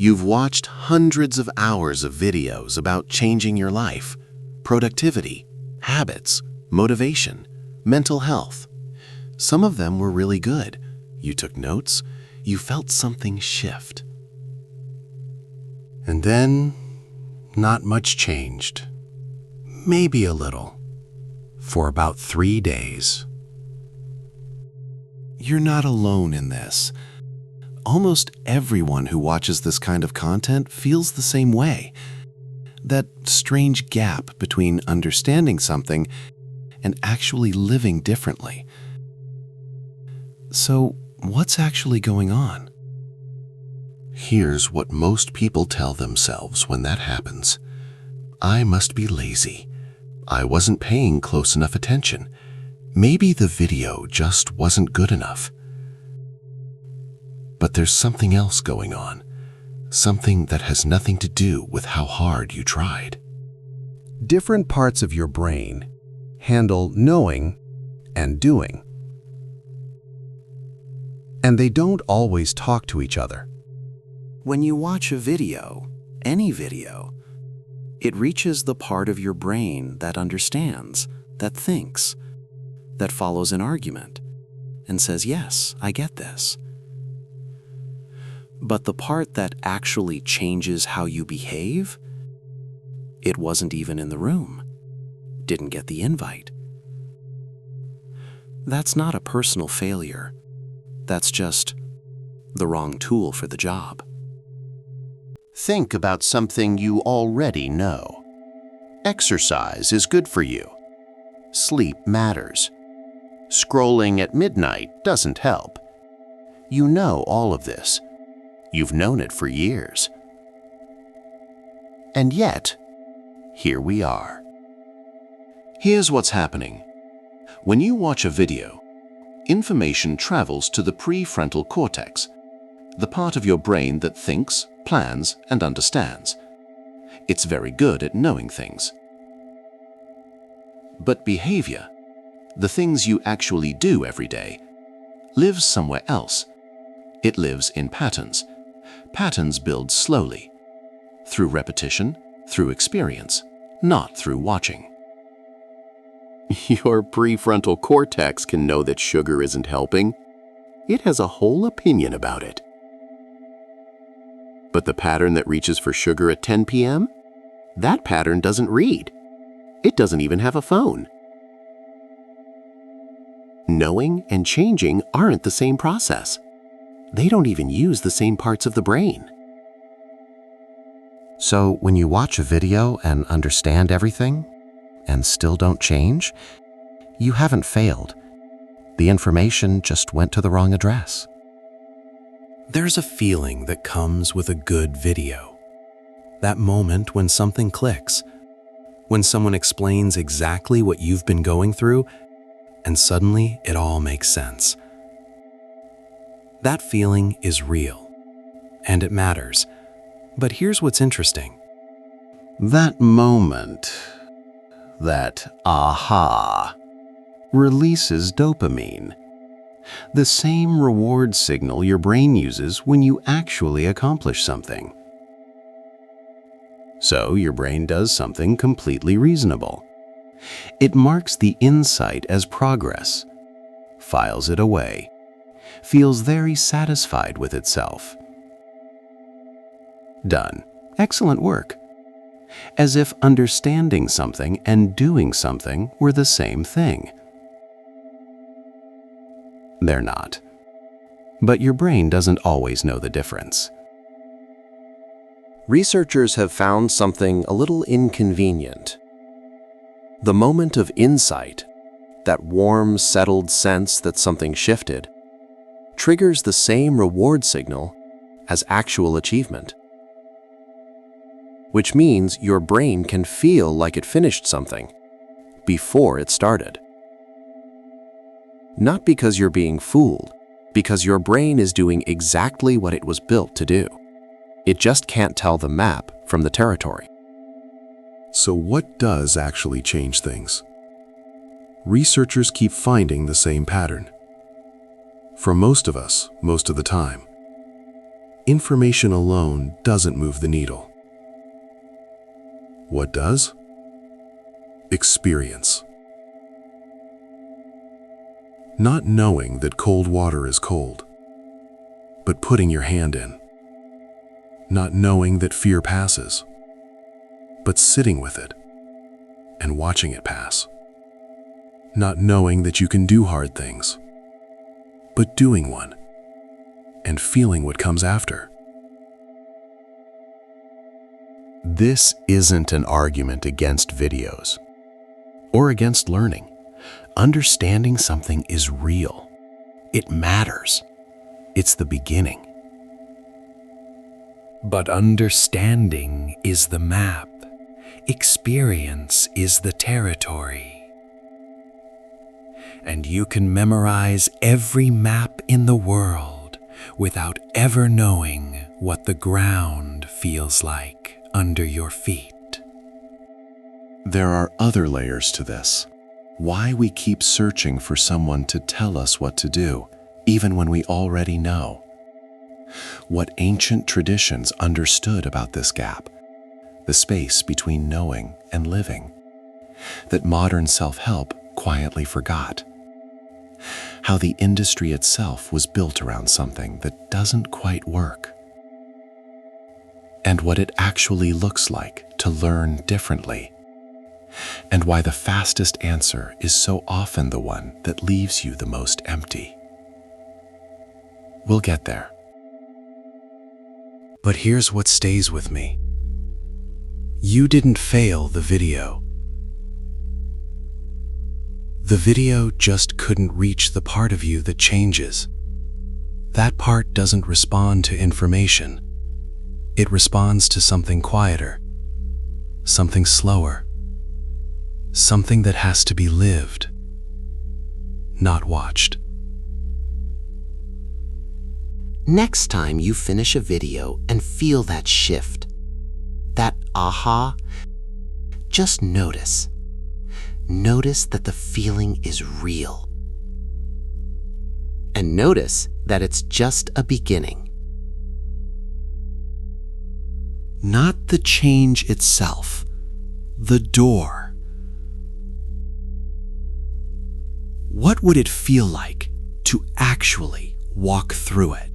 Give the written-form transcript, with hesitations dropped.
You've watched hundreds of hours of videos about changing your life, productivity, habits, motivation, mental health. Some of them were really good. You took notes. You felt something shift. And then, not much changed. Maybe a little. For about 3 days. You're not alone in this. Almost everyone who watches this kind of content feels the same way. That strange gap between understanding something and actually living differently. So, what's actually going on? Here's what most people tell themselves when that happens. I must be lazy. I wasn't paying close enough attention. Maybe the video just wasn't good enough. But there's something else going on. Something that has nothing to do with how hard you tried. Different parts of your brain handle knowing and doing. And they don't always talk to each other. When you watch a video, any video, it reaches the part of your brain that understands, that thinks, that follows an argument, and says, yes, I get this. But the part that actually changes how you behave, it wasn't even in the room, didn't get the invite. That's not a personal failure. That's just the wrong tool for the job. Think about something you already know. Exercise is good for you. Sleep matters. Scrolling at midnight doesn't help. You know all of this. You've known it for years. And yet, here we are. Here's what's happening. When you watch a video, information travels to the prefrontal cortex, the part of your brain that thinks, plans, and understands. It's very good at knowing things. But behavior, the things you actually do every day, lives somewhere else. It lives in patterns. Patterns build slowly, through repetition, through experience, not through watching. Your prefrontal cortex can know that sugar isn't helping. It has a whole opinion about it. But the pattern that reaches for sugar at 10 p.m., that pattern doesn't read. It doesn't even have a phone. Knowing and changing aren't the same process. They don't even use the same parts of the brain. So when you watch a video and understand everything, and still don't change, you haven't failed. The information just went to the wrong address. There's a feeling that comes with a good video. That moment when something clicks, when someone explains exactly what you've been going through, and suddenly it all makes sense. That feeling is real, and it matters. But here's what's interesting. That moment, that aha, releases dopamine, the same reward signal your brain uses when you actually accomplish something. So your brain does something completely reasonable. It marks the insight as progress, files it away, feels very satisfied with itself. Done. Excellent work. As if understanding something and doing something were the same thing. They're not. But your brain doesn't always know the difference. Researchers have found something a little inconvenient. The moment of insight, that warm, settled sense that something shifted, triggers the same reward signal as actual achievement. Which means your brain can feel like it finished something before it started. Not because you're being fooled, because your brain is doing exactly what it was built to do. It just can't tell the map from the territory. So what does actually change things? Researchers keep finding the same pattern. For most of us, most of the time. Information alone doesn't move the needle. What does? Experience. Not knowing that cold water is cold, but putting your hand in. Not knowing that fear passes, but sitting with it and watching it pass. Not knowing that you can do hard things, but doing one and feeling what comes after. This isn't an argument against videos or against learning. Understanding something is real. It matters. It's the beginning. But understanding is the map. Experience is the territory. And you can memorize every map in the world without ever knowing what the ground feels like under your feet. There are other layers to this. Why we keep searching for someone to tell us what to do, even when we already know. What ancient traditions understood about this gap, the space between knowing and living, that modern self-help quietly forgot. How the industry itself was built around something that doesn't quite work. And what it actually looks like to learn differently. And why the fastest answer is so often the one that leaves you the most empty. We'll get there. But here's what stays with me. You didn't fail the video. The video just couldn't reach the part of you that changes. That part doesn't respond to information. It responds to something quieter, something slower, something that has to be lived, not watched. Next time you finish a video and feel that shift, that aha, just notice. Notice that the feeling is real. And notice that it's just a beginning. Not the change itself, the door. What would it feel like to actually walk through it?